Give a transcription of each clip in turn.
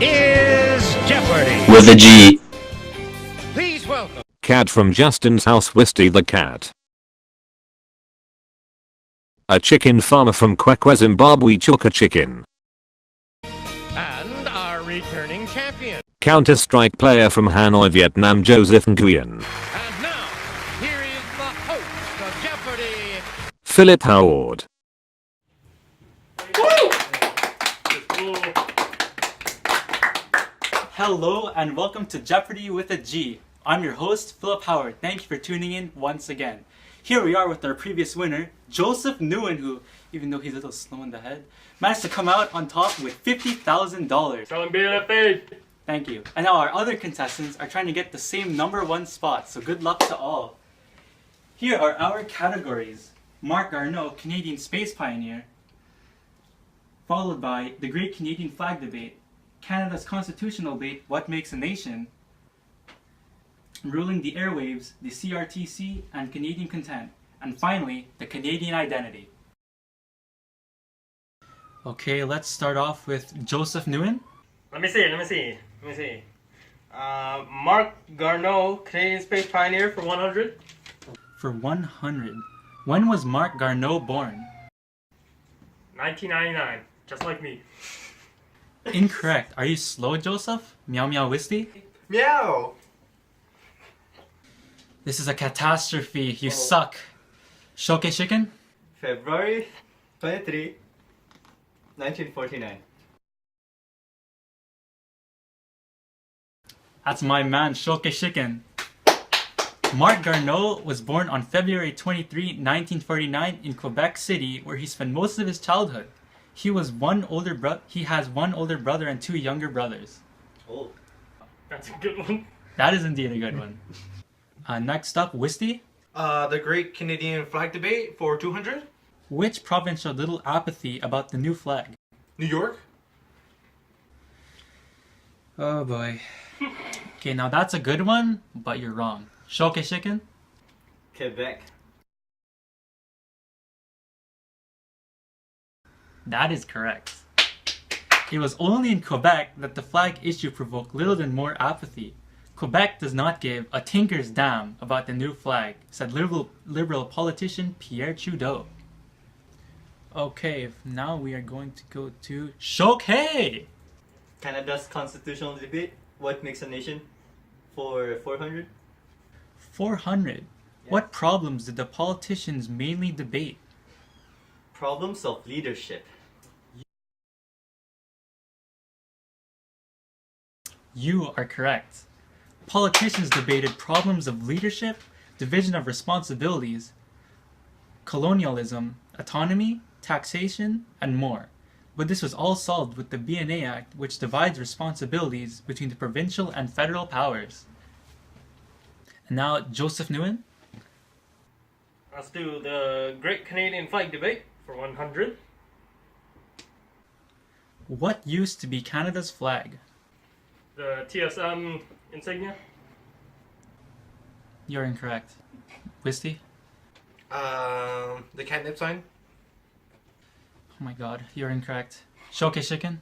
is Jeopardy! With a G. Please welcome Cat from Justin's house, Wisty the cat. A chicken farmer from Kwekwe, Zimbabwe, Chuka Chicken. and our returning champion. Counter-Strike player from Hanoi, Vietnam, Joseph Nguyen. And now, here is the host of Jeopardy! Philip Howard. Hello and welcome to Jeopardy with a G. I'm your host, Philip Howard. Thank you for tuning in once again. Here we are with our previous winner, Joseph Nguyen, who, even though he's a little slow in the head, managed to come out on top with $50,000. Tell him BFA. Thank you. And now our other contestants are trying to get the same #1 spot, so good luck to all. Here are our categories. Marc Garneau, Canadian space pioneer, followed by the Great Canadian Flag Debate, Canada's constitutional debate, What Makes a Nation, Ruling the Airwaves, the CRTC, and Canadian Content, and finally, the Canadian Identity. Okay, let's start off with Joseph Nguyen. Let me see. Marc Garneau, Canadian space pioneer for 100. For 100. When was Marc Garneau born? 1999, just like me. Incorrect. Are you slow, Joseph? Meow meow Wisty? Meow. This is a catastrophe. You suck. Shoke Chicken? February 23, 1949. That's my man, Shoke Chicken. Marc Garneau was born on February 23, 1949 in Quebec City, where he spent most of his childhood. He has one older brother and 2 younger brothers. Oh. That's a good one. That is indeed a good one. Next up, Wisty. The Great Canadian Flag Debate for 200. Which province showed little apathy about the new flag? New York. Oh boy. Okay, now that's a good one, but you're wrong. Shoke Chicken? Quebec. That is correct. It was only in Quebec that the flag issue provoked little than more apathy. Quebec does not give a tinker's damn about the new flag, said liberal politician Pierre Trudeau. Okay, now we are going to go to Shoke. Canada's constitutional debate, What Makes a Nation for 400. 400. Yeah. What problems did the politicians mainly debate? Problems of leadership. You are correct. Politicians debated problems of leadership, division of responsibilities, colonialism, autonomy, taxation, and more. But this was all solved with the BNA Act, which divides responsibilities between the provincial and federal powers. And now, Joseph Nguyen. Let's do the Great Canadian Flag Debate for 100. What used to be Canada's flag? The TSM insignia. You're incorrect. Wisty? The catnip sign. Oh my god, you're incorrect. Shoke Chicken?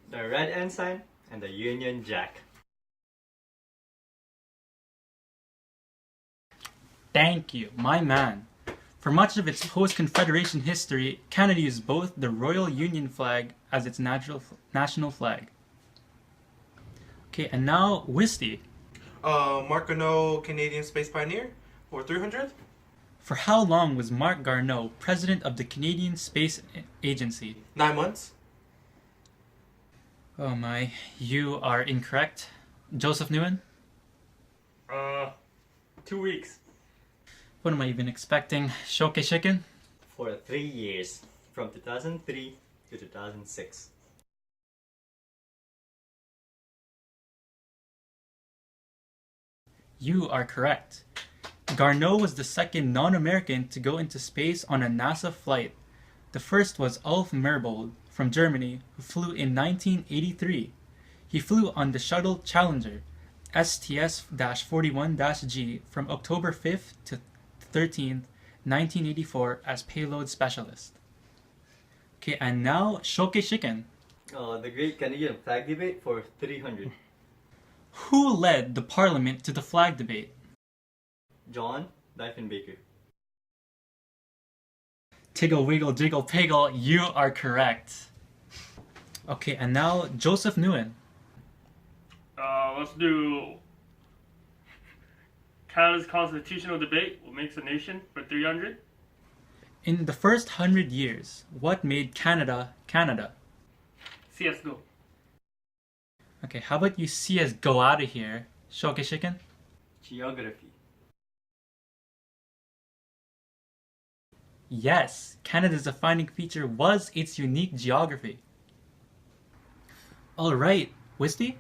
The Red Ensign and the Union Jack. Thank you, my man. For much of its post-Confederation history, Canada used both the Royal Union flag as its national flag. Okay, and now Wisty. Marc Garneau, Canadian space pioneer for 300. For how long was Marc Garneau president of the Canadian Space Agency? 9 months. Oh my, you are incorrect. Joseph Nguyen? 2 weeks. What am I even expecting? Shoke Chicken? For 3 years, from 2003 to 2006. You are correct. Garneau was the second non-American to go into space on a NASA flight. The first was Ulf Merbold from Germany, who flew in 1983. He flew on the Shuttle Challenger, STS-41-G, from October 5th to 13th, 1984 as payload specialist. Okay, and now Shoke Chicken. The Great Canadian Flag Debate for 300. Who led the parliament to the flag debate? John Diefenbaker. Tiggle wiggle jiggle piggle, you are correct. Okay, and now Joseph Nguyen. Let's do Canada's constitutional debate. What makes a nation for 300? In the first 100 years, what made Canada Canada? CSGO. Okay, how about you see us go out of here? Shoke Shiken? Geography. Yes, Canada's defining feature was its unique geography. Alright, Wisty?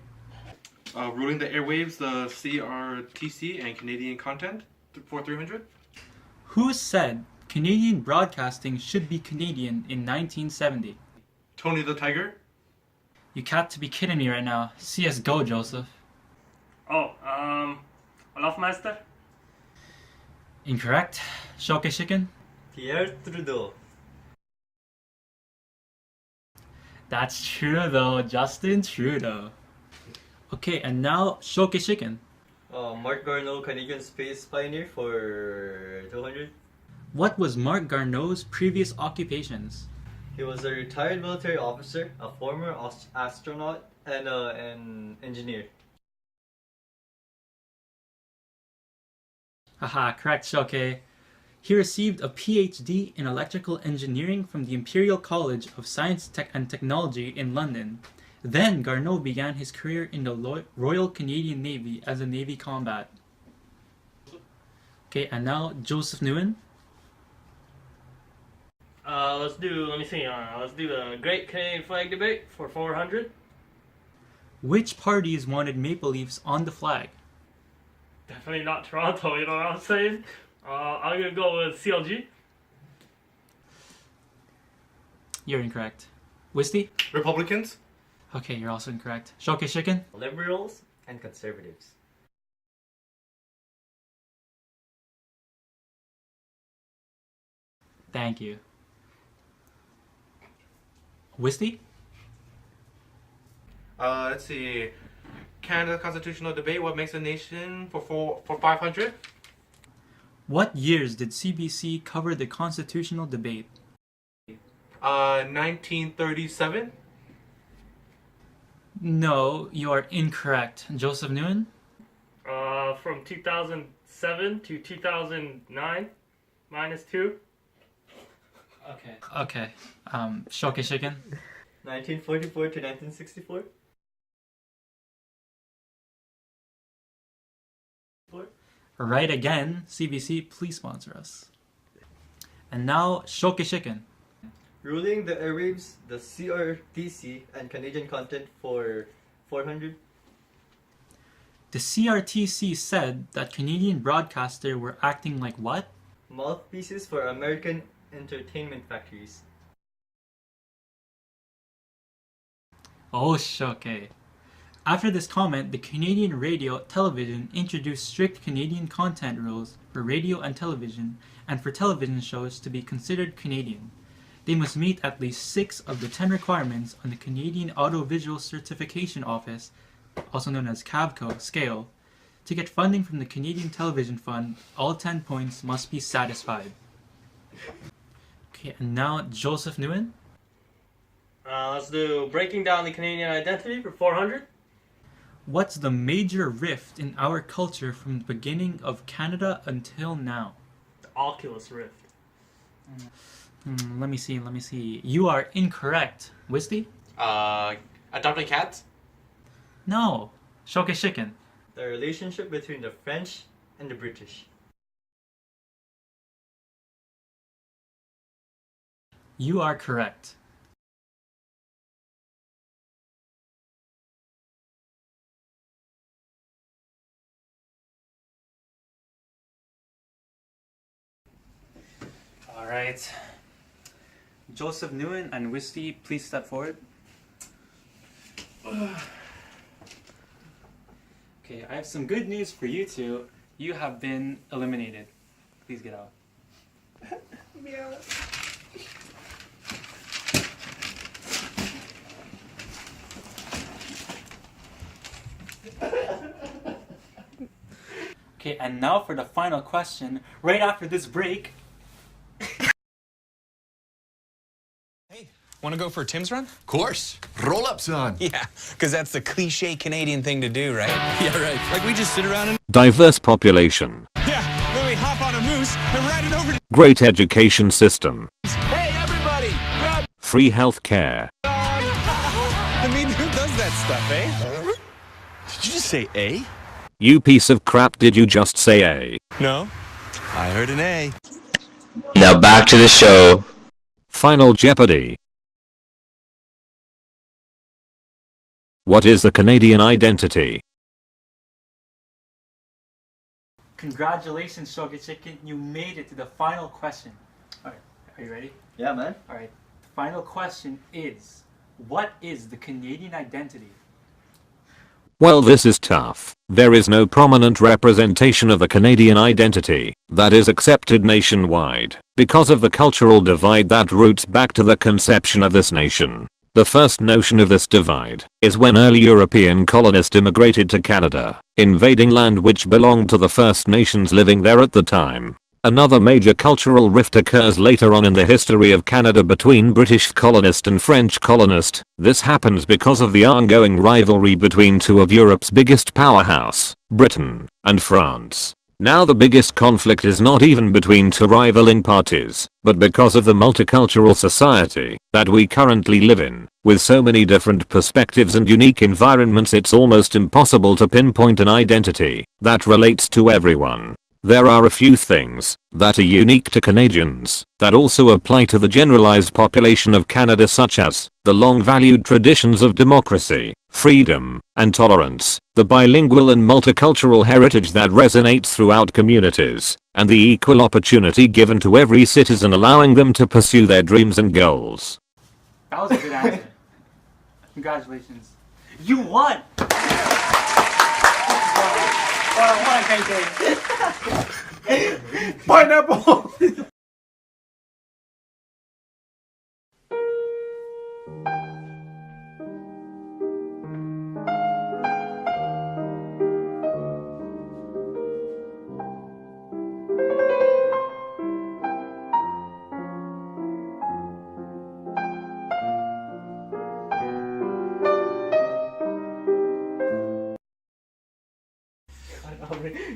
Ruling the airwaves, the CRTC and Canadian content for 300. Who said Canadian broadcasting should be Canadian in 1970? Tony the Tiger. You got to be kidding me right now. See us go, Joseph. Olafmeister? Incorrect. Shoke Shiken? Pierre Trudeau. That's true though, Justin Trudeau. Okay, and now Shoke Shiken. Mark Garneau, Canadian space pioneer for 200. What was Mark Garneau's previous occupations? He was a retired military officer, a former astronaut, and an engineer. Haha, correct, Shoke. He received a PhD in electrical engineering from the Imperial College of Science and Technology in London. Then Garneau began his career in the Royal Canadian Navy as a Navy combat. Okay, and now Joseph Nguyen. Let's do the Great Canadian Flag Debate for 400. Which parties wanted maple leafs on the flag? Definitely not Toronto, you know what I'm saying? I'm gonna go with CLG. You're incorrect. Wisty? Republicans. Okay, you're also incorrect. Shoke Shiken? Liberals and conservatives. Thank you. Wisty? Let's see. Canada constitutional debate. What makes a nation for 500? What years did CBC cover the constitutional debate? 1937. No, you are incorrect. Joseph Nguyen? From 2007 to 2009, -2. Okay. Shoke Shiken? 1944 to 1964. Right again. CBC, please sponsor us. And now, Shoke Shiken. Ruling the airwaves, the CRTC, and Canadian content for 400. The CRTC said that Canadian broadcasters were acting like what? Mouthpieces for American entertainment factories. Oh, Shoke. After this comment, the Canadian Radio Television introduced strict Canadian content rules for radio and television, and for television shows to be considered Canadian. They must meet at least 6 of the 10 requirements on the Canadian Audiovisual Certification Office, also known as CAVCO, scale. To get funding from the Canadian Television Fund, all 10 points must be satisfied. Okay, and now Joseph Nguyen. Let's do breaking down the Canadian identity for 400. What's the major rift in our culture from the beginning of Canada until now? The Oculus Rift. Let me see. You are incorrect. Wisty? Adopting cats. No. Shoke Shiken. The relationship between the French and the British. You are correct. All right. Joseph Nguyen and Wisty, please step forward. Okay, I have some good news for you two. You have been eliminated. Please get out. Okay, and now for the final question, right after this break. Want to go for a Tim's run? Course. Roll-ups on. Yeah, because that's the cliche Canadian thing to do, right? Yeah, right. Like we just sit around and... Diverse population. Yeah, then we hop on a moose and ride it over to... Great education system. Hey, everybody! Grab... Free health care. I mean, who does that stuff, eh? Did you just say A? You piece of crap, did you just say A? No. I heard an A. Now back to the show. Final Jeopardy. What is the Canadian identity? Congratulations, Sugar Chicken. You made it to the final question. Alright, are you ready? Yeah, man. Alright, the final question is, what is the Canadian identity? Well, this is tough. There is no prominent representation of the Canadian identity that is accepted nationwide because of the cultural divide that roots back to the conception of this nation. The first notion of this divide is when early European colonists immigrated to Canada, invading land which belonged to the First Nations living there at the time. Another major cultural rift occurs later on in the history of Canada between British colonist and French colonist. This happens because of the ongoing rivalry between two of Europe's biggest powerhouse, Britain and France. Now the biggest conflict is not even between two rivaling parties, but because of the multicultural society that we currently live in. With so many different perspectives and unique environments, it's almost impossible to pinpoint an identity that relates to everyone. There are a few things that are unique to Canadians that also apply to the generalized population of Canada, such as the long-valued traditions of democracy, freedom, and tolerance, the bilingual and multicultural heritage that resonates throughout communities, and the equal opportunity given to every citizen, allowing them to pursue their dreams and goals. That was a good answer. Congratulations. You won! What can I say? Pineapple!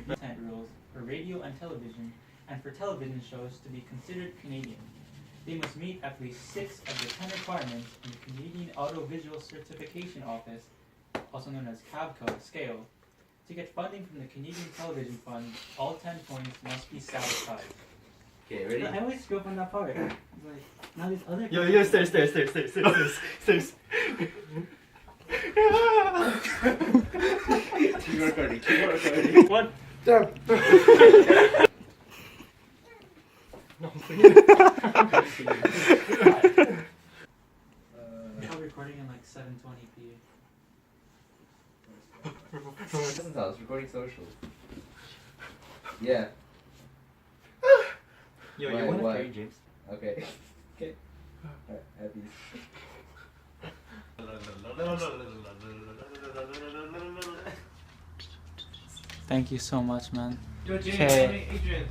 Content rules for radio and television, and for television shows to be considered Canadian. They must meet at least 6 of the 10 requirements in the Canadian Audiovisual Certification Office, also known as CAVCO, scale. To get funding from the Canadian Television Fund, all 10 points must be satisfied. Okay, ready? I always screw up on that part. Like, now these other... Yo, stairs. Keep recording. What? Damn. No, I'm recording in like 720p. Listen, I was recording social. Yeah. Yo, you wanna carry James? Okay. Okay. Alright, happy. Thank you so much, man. Yo, James, Okay. Adrian.